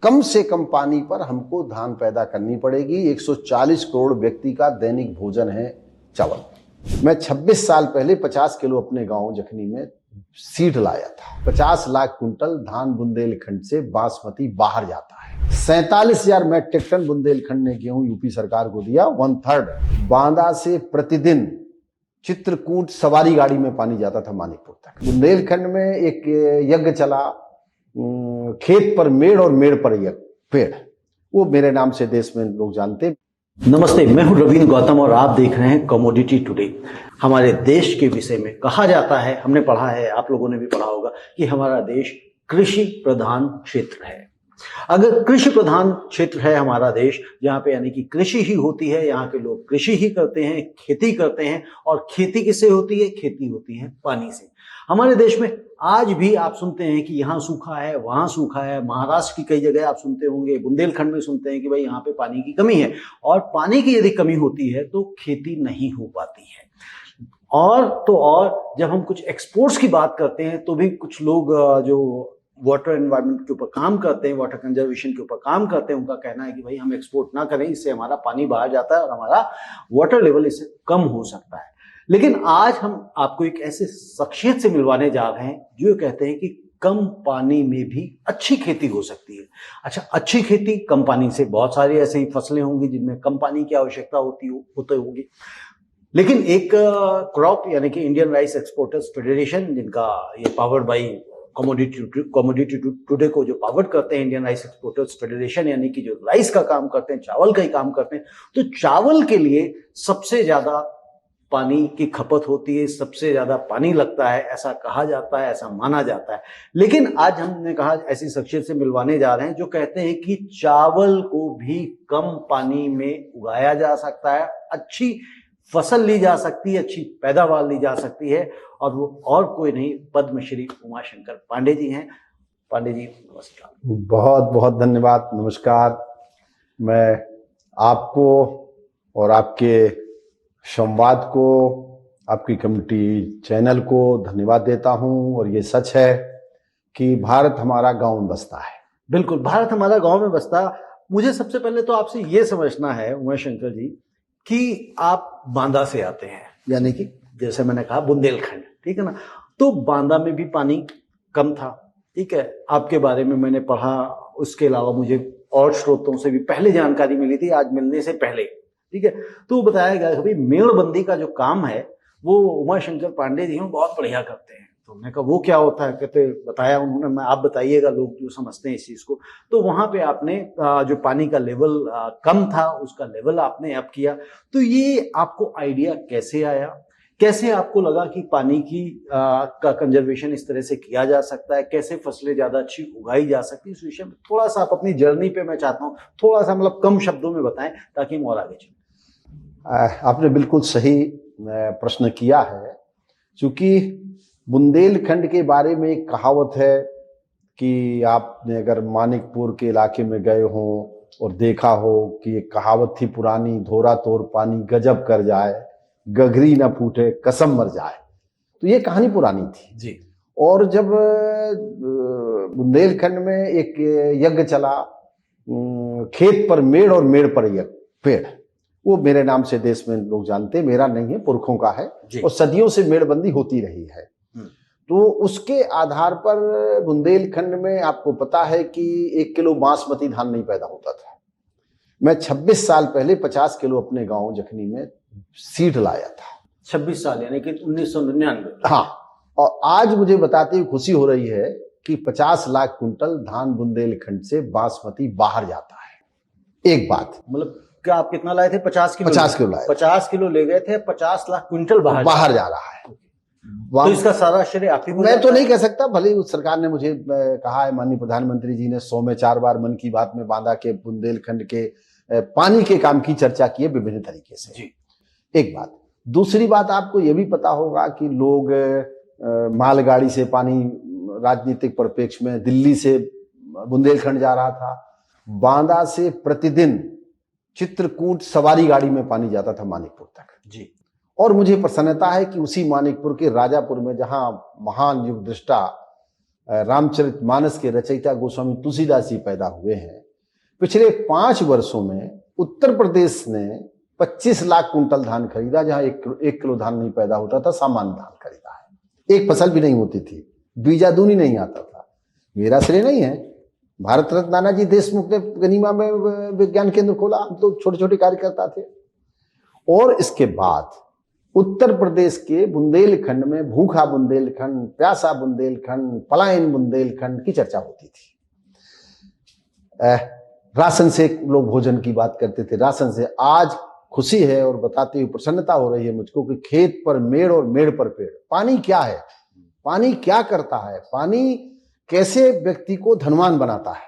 कम से कम पानी पर हमको धान पैदा करनी पड़ेगी। 140 करोड़ व्यक्ति का दैनिक भोजन है चावल। मैं 26 साल पहले 50 किलो अपने गांव जखनी में सीड लाया था। 50 लाख कुंटल धान बुंदेलखंड से बासमती बाहर जाता है। 47,000 मैट्रिक टन बुंदेलखंड ने गेहूं यूपी सरकार को दिया। 1/3 बांदा से प्रतिदिन चित्रकूट सवारी गाड़ी में पानी जाता था मानिकपुर तक। बुंदेलखंड में एक यज्ञ चला, खेत पर मेड़ और मेड़ पर यज्ञ, पेड़, वो मेरे नाम से देश में लोग जानते। नमस्ते, मैं हूं रवींद्र गौतम और आप देख रहे हैं कमोडिटी टुडे। हमारे देश के विषय में कहा जाता है, हमने पढ़ा है, आप लोगों ने भी पढ़ा होगा कि हमारा देश कृषि प्रधान क्षेत्र है। अगर कृषि प्रधान क्षेत्र है हमारा देश, जहाँ पे यानी कि कृषि ही होती है, यहाँ के लोग कृषि ही करते हैं, खेती करते हैं। और खेती किससे होती है? खेती होती है पानी से। हमारे देश में आज भी आप सुनते हैं कि यहाँ सूखा है, वहां सूखा है। महाराष्ट्र की कई जगह आप सुनते होंगे, बुंदेलखंड में सुनते हैं कि भाई यहाँ पे पानी की कमी है। और पानी की यदि कमी होती है तो खेती नहीं हो पाती है। और जब हम कुछ एक्सपोर्ट्स की बात करते हैं तो भी कुछ लोग जो वाटर एनवायरनमेंट के ऊपर काम करते हैं, वाटर कंजर्वेशन के ऊपर काम करते हैं, उनका कहना है कि भाई हम एक्सपोर्ट ना करें, इससे हमारा पानी बाहर जाता है और हमारा वाटर लेवल इससे कम हो सकता है। लेकिन आज हम आपको एक ऐसे शख्सियत से मिलवाने जा रहे हैं जो कहते हैं कि कम पानी में भी अच्छी खेती हो सकती है। अच्छा, अच्छी खेती कम पानी से, बहुत सारी ऐसी फसलें होंगी जिनमें कम पानी की आवश्यकता होती होगी। लेकिन एक क्रॉप यानी कि इंडियन राइस एक्सपोर्टर्स फेडरेशन, जिनका ये पावर्ड बाई कमोडिटी टुडे को जो पावर्ड करते हैं, इंडियन राइस एक्सपोर्टर्स फेडरेशन, यानी कि जो राइस का काम करते हैं, चावल का ही काम करते हैं, तो चावल के लिए सबसे ज्यादा पानी की खपत होती है, सबसे ज्यादा पानी लगता है, ऐसा कहा जाता है, ऐसा माना जाता है। लेकिन आज हमने कहा ऐसी शख्सियत से मिलवाने जा रहे हैं जो कहते हैं कि चावल को भी कम पानी में उगाया जा सकता है, अच्छी फसल ली जा सकती है, अच्छी पैदावार ली जा सकती है। और वो और कोई नहीं, पद्मश्री उमाशंकर पांडे जी हैं। पांडे जी नमस्कार। बहुत बहुत धन्यवाद, नमस्कार। मैं आपको और आपके संवाद को, आपकी कम्युनिटी चैनल को धन्यवाद देता हूं। और ये सच है कि भारत हमारा गांव में बसता है। बिल्कुल, भारत हमारा गांव में बसता। मुझे सबसे पहले तो आपसे ये समझना है उमाशंकर जी कि आप बांदा से आते हैं, यानी कि जैसे मैंने कहा बुंदेलखंड, ठीक है ना। तो बांदा में भी पानी कम था, ठीक है, आपके बारे में मैंने पढ़ा। उसके अलावा मुझे और स्रोतों से भी पहले जानकारी मिली थी, आज मिलने से पहले, ठीक है। तो बताया गया कि भाई मेड़बंदी का जो काम है वो उमाशंकर पांडे जी हम बहुत बढ़िया करते हैं। तो मैंने कहा वो क्या होता है? कहते बताया उन्होंने, मैं आप बताइएगा, लोग जो समझते हैं इस चीज को। तो वहां पे आपने जो पानी का लेवल कम था, उसका लेवल आपने अप किया। तो ये आपको आइडिया कैसे आया? कैसे आपको लगा कि पानी की का कंजर्वेशन इस तरह से किया जा सकता है? कैसे फसलें ज्यादा अच्छी उगाई जा सकती है? इस विषय में थोड़ा सा आप अपनी जर्नी पे, मैं चाहता हूँ थोड़ा सा मतलब कम शब्दों में बताएं ताकि हम और आगे चलें। आपने बिल्कुल सही प्रश्न किया है। चूंकि बुंदेलखंड के बारे में एक कहावत है कि आपने अगर मानिकपुर के इलाके में गए हो और देखा हो कि एक कहावत थी पुरानी, धोरा तोर पानी गजब कर जाए, गगरी न फूटे कसम मर जाए। तो ये कहानी पुरानी थी जी। और जब बुंदेलखंड में एक यज्ञ चला, खेत पर मेड़ और मेड़ पर यज्ञ, पेड़, वो मेरे नाम से देश में लोग जानते, मेरा नहीं है, पुरखों का है और सदियों से मेड़बंदी होती रही है। तो उसके आधार पर बुंदेलखंड में आपको पता है कि 1 किलो बासमती धान नहीं पैदा होता था। मैं 26 साल पहले 50 किलो अपने गांव जखनी में सीड लाया था। 26 साल यानी कि 1999। हाँ, और आज मुझे बताते हुए खुशी हो रही है कि 50 लाख कुंटल धान बुंदेलखंड से बासमती बाहर जाता है। एक बात, मतलब क्या आप कितना लाए थे? 50 किलो। 50 किलो लाए, 50 किलो ले गए थे, 50 लाख क्विंटल बाहर जा रहा है। तो इसका सारा श्रेय आप ही को? मैं तो नहीं कह सकता, भले उस सरकार ने मुझे कहा है, माननीय प्रधानमंत्री जी ने 100 में 4 बार मन की बात में बांदा के बुंदेलखंड के पानी के काम की चर्चा की है विभिन्न तरीके से जी। एक बात। दूसरी बात, आपको यह भी पता होगा कि लोग मालगाड़ी से पानी राजनीतिक परिप्रेक्ष्य में दिल्ली से बुंदेलखंड जा रहा था। बांदा से प्रतिदिन चित्रकूट सवारी गाड़ी में पानी जाता था मानिकपुर तक जी। और मुझे प्रसन्नता है कि उसी मानिकपुर के राजापुर में, जहां महान युग दृष्टा रामचरितमानस के रचयिता गोस्वामी तुलसीदास जी पैदा हुए हैं। पिछले 5 वर्षों में उत्तर प्रदेश ने 25 लाख कुंटल धान खरीदा, जहां एक किलो धान नहीं पैदा होता था, सामान्य धान खरीदा है। एक फसल भी नहीं होती थी, बीजा दूनी नहीं आता था। मेरा श्रेय नहीं है, भारत रत्न नानाजी देशमुख ने गनीमा में विज्ञान केंद्र खोला, हम तो छोटे छोटे कार्यकर्ता थे। और इसके बाद उत्तर प्रदेश के बुंदेलखंड में भूखा बुंदेलखंड, प्यासा बुंदेलखंड, पलायन बुंदेलखंड की चर्चा होती थी। राशन से लोग भोजन की बात करते थे, राशन से। आज खुशी है और बताते हुए प्रसन्नता हो रही है मुझको कि खेत पर मेड़ और मेड़ पर पेड़। पानी क्या है, पानी क्या करता है, पानी कैसे व्यक्ति को धनवान बनाता है।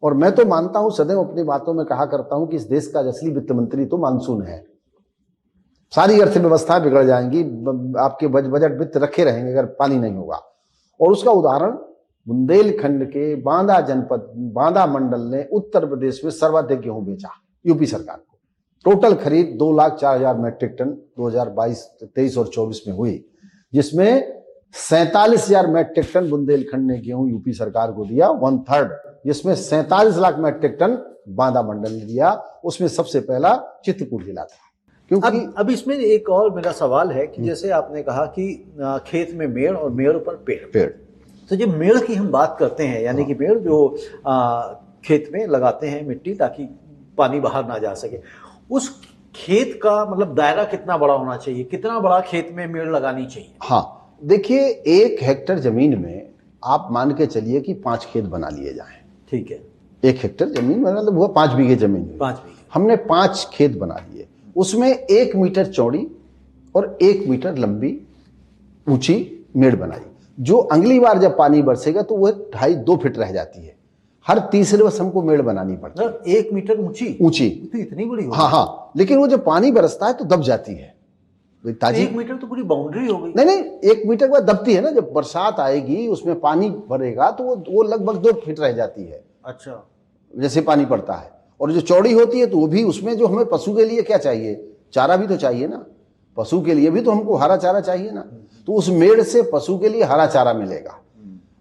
और मैं तो मानता हूं, सदैव अपनी बातों में कहा करता हूं कि इस देश का असली वित्त मंत्री तो मानसून है। सारी अर्थव्यवस्था बिगड़ जाएंगी, आपके बजट वित्त रखे रहेंगे अगर पानी नहीं होगा। और उसका उदाहरण बुंदेलखंड के बांदा जनपद, बांदा मंडल ने उत्तर प्रदेश में सर्वाधिक गेहूं बेचा यूपी सरकार को। टोटल खरीद 2,04,000 मैट्रिक टन 2022-23 और 24 में हुई, जिसमें 47,000 मैट्रिक टन बुंदेलखंड ने गेहूं यूपी सरकार को दिया, 1/3, जिसमें 47 लाख मैट्रिक टन बांदा मंडल ने दिया। उसमें सबसे पहला चित्रकूट जिला था। क्योंकि अब इसमें एक और मेरा सवाल है कि जैसे आपने कहा कि खेत में मेड़ और मेड़ पर पेड़, तो जब मेड़ की हम बात करते हैं, यानी कि पेड़ जो खेत में लगाते हैं मिट्टी ताकि पानी बाहर ना जा सके, उस खेत का मतलब दायरा कितना बड़ा होना चाहिए, कितना बड़ा खेत में मेड़ लगानी चाहिए? हाँ, देखिए 1 हेक्टेयर जमीन में आप मान के चलिए कि 5 खेत बना लिए जाएं। ठीक है, 1 हेक्टेयर जमीन मतलब हुआ 5 बीघे जमीन। 5 बीघे हमने 5 खेत बना लिए, उसमें 1 मीटर चौड़ी और 1 मीटर लंबी ऊंची मेड़ बनाई। जो अगली बार जब पानी बरसेगा तो वह 2.5-2 फीट रह जाती है। हर तीसरे वर्ष हमको मेड़ बनानी पड़ती है। 1 मीटर ऊंची, तो इतनी बड़ी होगी? हाँ, लेकिन वो जब पानी बरसता है तो दब जाती है ताजी। 1 मीटर तो पूरी बाउंड्री हो गई। नहीं, 1 मीटर के बाद दबती है ना, जब बरसात आएगी उसमें पानी भरेगा तो वो लगभग 2 फीट रह जाती है। अच्छा, जैसे पानी पड़ता है। और जो चौड़ी होती है तो वो भी, उसमें जो हमें पशु के लिए क्या चाहिए, चारा भी तो चाहिए ना, पशु के लिए भी तो हमको हरा चारा चाहिए ना, तो उस मेड़ से पशु के लिए हरा चारा मिलेगा।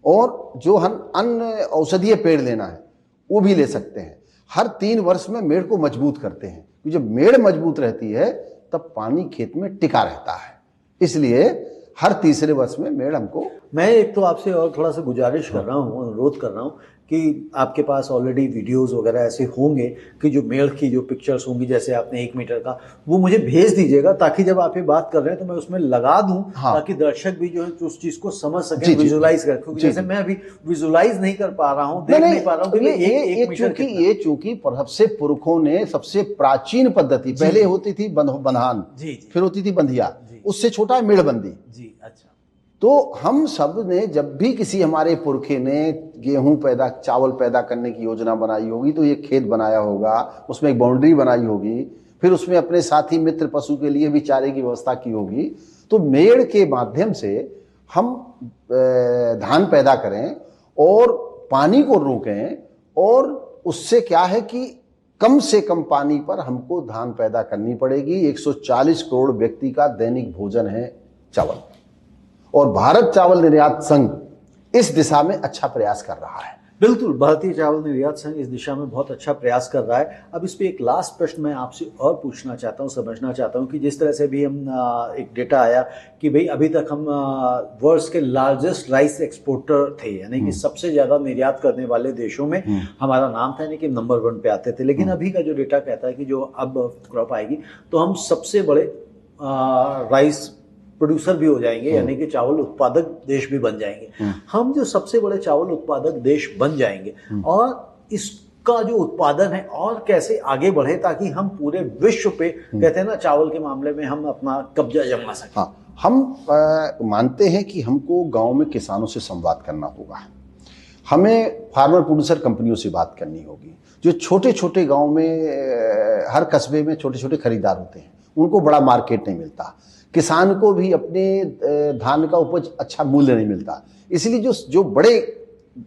और जो हम अन्य औषधीय पेड़ लेना है वो भी ले सकते हैं। हर 3 वर्ष में मेड़ को मजबूत करते हैं, क्योंकि जब मेड़ मजबूत रहती है तब पानी खेत में टिका रहता है। इसलिए हर तीसरे वर्ष में मेड़ हमको। मैं एक तो आपसे और थोड़ा सा गुजारिश कर रहा हूँ, अनुरोध कर रहा हूँ कि आपके पास ऑलरेडी वीडियोस वगैरह ऐसे होंगे कि जो मेड़ की जो पिक्चर्स होंगी, जैसे आपने 1 मीटर का, वो मुझे भेज दीजिएगा ताकि जब आप ये बात कर रहे हैं तो मैं उसमें लगा दूं। हाँ। ताकि दर्शक भी जो है उस चीज को समझ सकें, विजुलाइज करें। क्योंकि जैसे मैं अभी विजुलाइज नहीं कर पा रहा हूँ, देख नहीं पा रहा हूँ। ये चूंकि सबसे पुरखों ने सबसे प्राचीन पद्धति, पहले होती थी बंधान, फिर होती थी बंधिया, उससे छोटा है मेड़बंदी जी। अच्छा, तो हम सब ने जब भी किसी हमारे पुरखे ने गेहूं चावल पैदा करने की योजना बनाई होगी तो ये खेत बनाया होगा, उसमें एक बाउंड्री बनाई होगी, फिर उसमें अपने साथी मित्र पशु के लिए भी चारे की व्यवस्था की होगी। तो मेड़ के माध्यम से हम धान पैदा करें और पानी को रोकें, और उससे क्या है कि कम से कम पानी पर हमको धान पैदा करनी पड़ेगी। 140 करोड़ व्यक्ति का दैनिक भोजन है चावल, और भारत चावल निर्यात संघ इस दिशा में अच्छा प्रयास कर रहा है। बिल्कुल, भारतीय चावल निर्यात संघ इस दिशा में बहुत अच्छा प्रयास कर रहा है। अब इस पे एक लास्ट प्रश्न मैं आपसे और पूछना चाहता हूँ, समझना चाहता हूँ कि जिस तरह से भी हम एक डेटा आया कि भाई अभी तक हम वर्ल्ड के लार्जेस्ट राइस एक्सपोर्टर थे, यानी कि सबसे ज्यादा निर्यात करने वाले देशों में हमारा नाम था, यानी कि नंबर 1 पे आते थे। लेकिन अभी का जो डेटा कहता है कि जो अब क्रॉप आएगी तो हम सबसे बड़े राइस प्रोड्यूसर भी हो जाएंगे, यानी कि चावल उत्पादक देश भी बन जाएंगे। हम जो सबसे बड़े चावल उत्पादक देश बन जाएंगे, और इसका जो उत्पादन है और कैसे आगे बढ़े ताकि हम पूरे विश्व पे, कहते हैं ना, चावल के मामले में हम अपना कब्जा जमा सकें। हाँ, हम मानते हैं कि हमको गांव में किसानों से संवाद करना होगा, हमें फार्मर प्रोड्यूसर कंपनियों से बात करनी होगी। जो छोटे छोटे गांव में, हर कस्बे में छोटे छोटे खरीदार होते हैं, उनको बड़ा मार्केट नहीं मिलता, किसान को भी अपने धान का उपज अच्छा मूल्य नहीं मिलता। इसलिए जो बड़े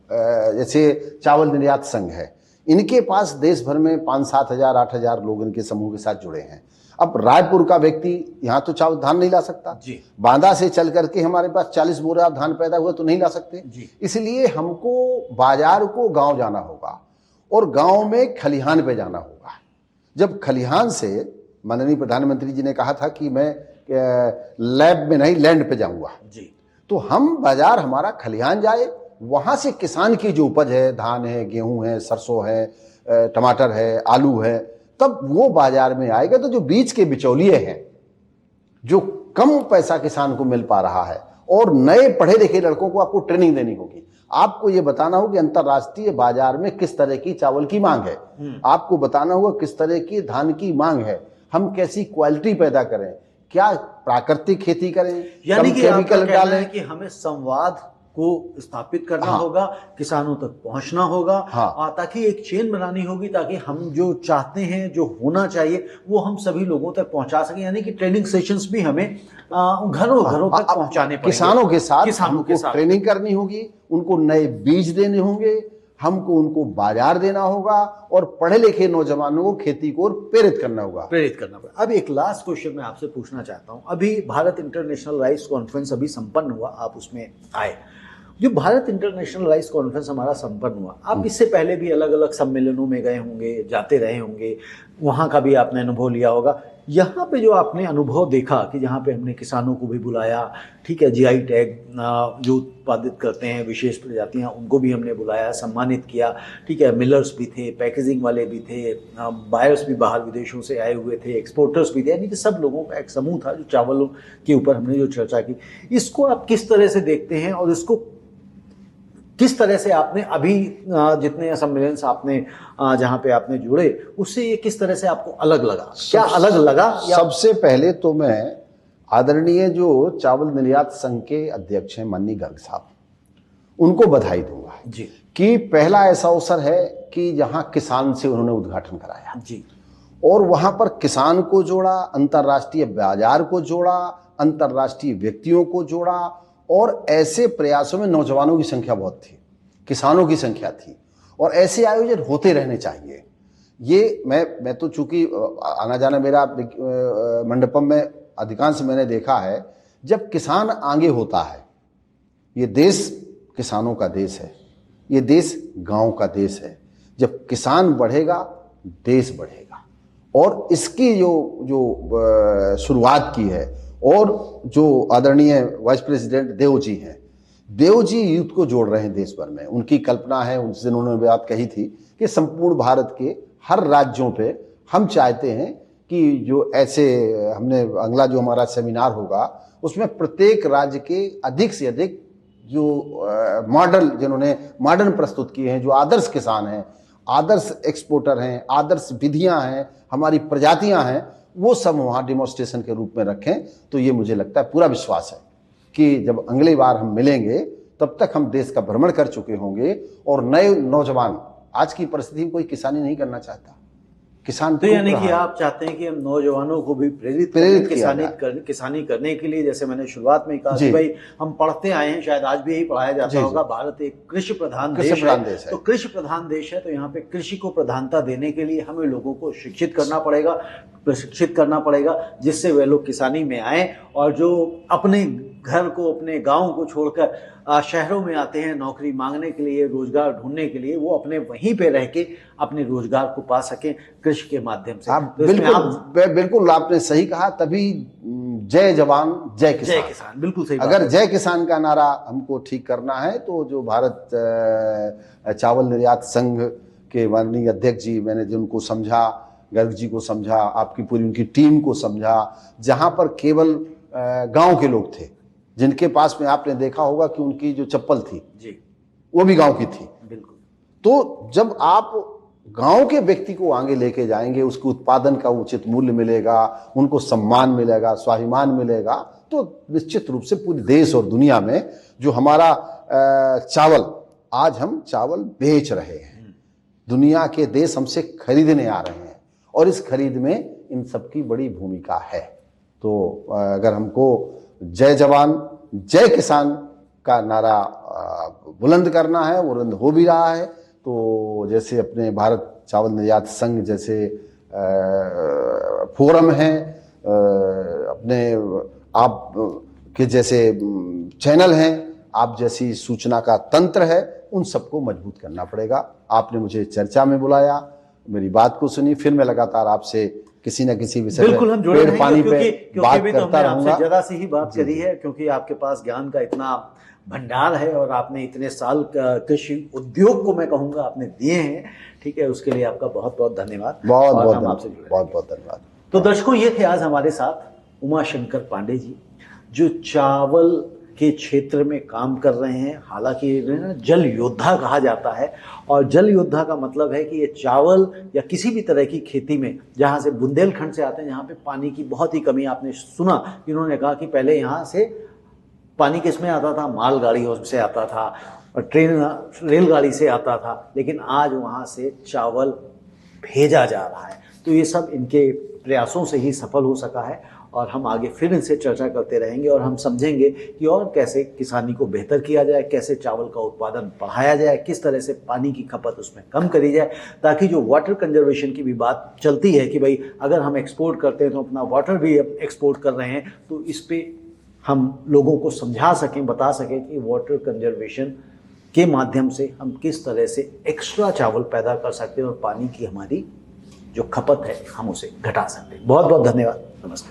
जैसे चावल निर्यात संघ है, इनके पास देश भर में 5-7 हजार 8 हजार लोग इनके समूह के साथ जुड़े हैं। अब रायपुर का व्यक्ति यहाँ तो चावल धान नहीं ला सकता जी बांदा से चल करके हमारे पास 40 बोरा धान पैदा हुआ तो नहीं ला सकते जी इसलिए हमको बाजार को गांव जाना होगा और गांव में खलिहान पे जाना होगा। जब खलिहान से माननीय प्रधानमंत्री जी ने कहा था कि मैं लैब में नहीं लैंड पे जाऊंगा जी तो हम बाजार हमारा खलिहान जाए वहां से किसान की जो उपज है धान है गेहूं है सरसों है टमाटर है आलू है तब वो बाजार में आएगा। तो जो बीच के बिचौलिए हैं जो कम पैसा किसान को मिल पा रहा है और नए पढ़े लिखे लड़कों को आपको ट्रेनिंग देनी होगी। आपको ये बताना होगा कि अंतरराष्ट्रीय बाजार में किस तरह की चावल की मांग है, आपको बताना होगा किस तरह की धान की मांग है, हम कैसी क्वालिटी पैदा करें, क्या प्राकृतिक खेती करें, यानी कि केमिकल डालें कि हमें संवाद को स्थापित करना हाँ। होगा, किसानों तक पहुंचना होगा हाँ। ताकि एक चेन बनानी होगी ताकि हम जो चाहते हैं जो होना चाहिए वो हम सभी लोगों तक पहुंचा सकें। यानी कि ट्रेनिंग सेशंस भी हमें घरों घरों तक पहुंचाने पड़ेंगे। किसानों के साथ ट्रेनिंग करनी होगी, उनको नए बीज देने होंगे, हमको उनको बाजार देना होगा और पढ़े लिखे नौजवानों को खेती को प्रेरित करना होगा। अब एक लास्ट क्वेश्चन मैं आपसे पूछना चाहता हूं। अभी भारत इंटरनेशनल राइस कॉन्फ्रेंस अभी संपन्न हुआ, आप उसमें आए। जो भारत इंटरनेशनल राइस कॉन्फ्रेंस हमारा संपन्न हुआ, आप इससे पहले भी अलग अलग सम्मेलनों में गए होंगे, जाते रहे होंगे, वहाँ का भी आपने अनुभव लिया होगा। यहाँ पे जो आपने अनुभव देखा कि जहाँ पे हमने किसानों को भी बुलाया, ठीक है, जीआई टैग जो उत्पादित करते हैं विशेष प्रजातियाँ उनको भी हमने बुलाया, सम्मानित किया, ठीक है, मिलर्स भी थे, पैकेजिंग वाले भी थे, बायर्स भी बाहर विदेशों से आए हुए थे, एक्सपोर्टर्स भी थे, यानी कि सब लोगों का एक समूह था जो चावलों के ऊपर हमने जो चर्चा की। इसको आप किस तरह से देखते हैं और इसको किस तरह से आपने अभी जितने सम्मेलन आपने जहां पे आपने जुड़े उससे ये किस तरह से आपको अलग लगा, क्या अलग लगा? सबसे पहले तो मैं आदरणीय जो चावल निर्यात संघ के अध्यक्ष हैं माननीय गर्ग साहब, उनको बधाई दूंगा जी कि पहला ऐसा अवसर है कि जहां किसान से उन्होंने उद्घाटन कराया जी और वहां पर किसान को जोड़ा, अंतर्राष्ट्रीय बाजार को जोड़ा, अंतर्राष्ट्रीय व्यक्तियों को जोड़ा और ऐसे प्रयासों में नौजवानों की संख्या बहुत थी, किसानों की संख्या थी और ऐसे आयोजन होते रहने चाहिए। ये मैं तो चूंकि आना जाना मेरा मंडपम में अधिकांश मैंने देखा है, जब किसान आगे होता है, ये देश किसानों का देश है, ये देश गांव का देश है। जब किसान बढ़ेगा देश बढ़ेगा और इसकी जो शुरुआत की है और जो आदरणीय वाइस प्रेसिडेंट देव जी हैं, देव जी यूथ को जोड़ रहे हैं देश भर में। उनकी कल्पना है, उनसे उन्होंने बात कही थी कि संपूर्ण भारत के हर राज्यों पे हम चाहते हैं कि जो ऐसे हमने अगला जो हमारा सेमिनार होगा उसमें प्रत्येक राज्य के अधिक से अधिक जो मॉडल जिन्होंने मॉडर्न प्रस्तुत किए हैं, जो आदर्श किसान हैं, आदर्श एक्सपोर्टर हैं, आदर्श विधियां हैं, हमारी प्रजातियां हैं, वो सब वहाँ डिमॉन्स्ट्रेशन के रूप में रखें। तो ये मुझे लगता है, पूरा विश्वास है कि जब अगली बार हम मिलेंगे तब तक हम देश का भ्रमण कर चुके होंगे और नए नौजवान, आज की परिस्थिति में कोई किसानी नहीं करना चाहता, किसान तो यानी कि आप चाहते हैं कि हम नौजवानों को भी प्रेरित किसानी करने के लिए, जैसे मैंने शुरुआत में कहा कि भाई हम पढ़ते आए हैं, शायद आज भी यही पढ़ाया जाता होगा, भारत एक कृषि प्रधान देश है। तो कृषि प्रधान देश है तो यहाँ पे कृषि को प्रधानता देने के लिए हमें लोगों को शिक्षित करना पड़ेगा, प्रशिक्षित करना पड़ेगा, जिससे वे लोग किसानी में आए और जो अपने घर को, अपने गांव को छोड़कर शहरों में आते हैं नौकरी मांगने के लिए, रोजगार ढूंढने के लिए, वो अपने वहीं पे रह के अपने रोजगार को पा सकें कृषि के माध्यम से। आप बिल्कुल आपने सही कहा। तभी जय जवान जय किसान, बिल्कुल सही। अगर जय किसान का नारा हमको ठीक करना है तो जो भारत चावल निर्यात संघ के माननीय अध्यक्ष जी, मैंने जिनको समझा, गर्ग जी को समझा, आपकी पूरी उनकी टीम को समझा, जहां पर केवल गांव के लोग थे, जिनके पास में आपने देखा होगा कि उनकी जो चप्पल थी जी वो भी गांव की थी। बिल्कुल। तो जब आप गांव के व्यक्ति को आगे लेके जाएंगे, उसके उत्पादन का उचित मूल्य मिलेगा, उनको सम्मान मिलेगा, स्वाभिमान मिलेगा, तो निश्चित रूप से पूरे देश और दुनिया में जो हमारा चावल, आज हम चावल बेच रहे हैं, दुनिया के देश हमसे खरीदने आ रहे हैं और इस खरीद में इन सबकी बड़ी भूमिका है। तो अगर हमको जय जवान जय किसान का नारा बुलंद करना है, वो बुलंद हो भी रहा है। तो जैसे अपने भारत चावल निर्यात संघ जैसे फोरम हैं, अपने आप के जैसे चैनल हैं, आप जैसी सूचना का तंत्र है, उन सबको मजबूत करना पड़ेगा। आपने मुझे चर्चा में बुलाया, मेरी बात को सुनी, फिर मैं लगातार आपसे किसी न किसी विषय बिल्कुल हम जुड़े पेड़ रहेंगे, पानी क्योंकि पे बात भी तो करता हमने रहूंगा। आपसे जरा सी ही बात जी, करी जी। है, क्योंकि आपके पास ज्ञान का इतना भंडार है और आपने इतने साल कृषि उद्योग को मैं कहूँगा आपने दिए हैं। ठीक है, उसके लिए आपका बहुत बहुत धन्यवाद। बहुत और बहुत हम आपसे धन्यवाद, जुड़े बहुत रहेंगे। बहुत धन्यवाद। तो दर्शकों, ये थे आज हमारे साथ उमाशंकर पांडे जी, जो चावल के क्षेत्र में काम कर रहे हैं। हालांकि इन्हें ना जल योद्धा कहा जाता है, और जल योद्धा का मतलब है कि ये चावल या किसी भी तरह की खेती में जहाँ से बुंदेलखंड से आते हैं, जहाँ पे पानी की बहुत ही कमी, आपने सुना इन्होंने कहा कि पहले यहाँ से पानी किस में आता था, मालगाड़ियों से आता था और ट्रेन रेलगाड़ी से आता था, लेकिन आज वहाँ से चावल भेजा जा रहा है। तो ये सब इनके प्रयासों से ही सफल हो सका है, और हम आगे फिर इनसे चर्चा करते रहेंगे और हम समझेंगे कि और कैसे किसानी को बेहतर किया जाए, कैसे चावल का उत्पादन बढ़ाया जाए, किस तरह से पानी की खपत उसमें कम करी जाए, ताकि जो वाटर कंजर्वेशन की भी बात चलती है कि भाई अगर हम एक्सपोर्ट करते हैं तो अपना वाटर भी एक्सपोर्ट कर रहे हैं, तो इस पे हम लोगों को समझा सकें, बता सकें कि वाटर कंजर्वेशन के माध्यम से हम किस तरह से एक्स्ट्रा चावल पैदा कर सकते हैं और पानी की हमारी जो खपत है हम उसे घटा सकते हैं। बहुत बहुत धन्यवाद। नमस्ते।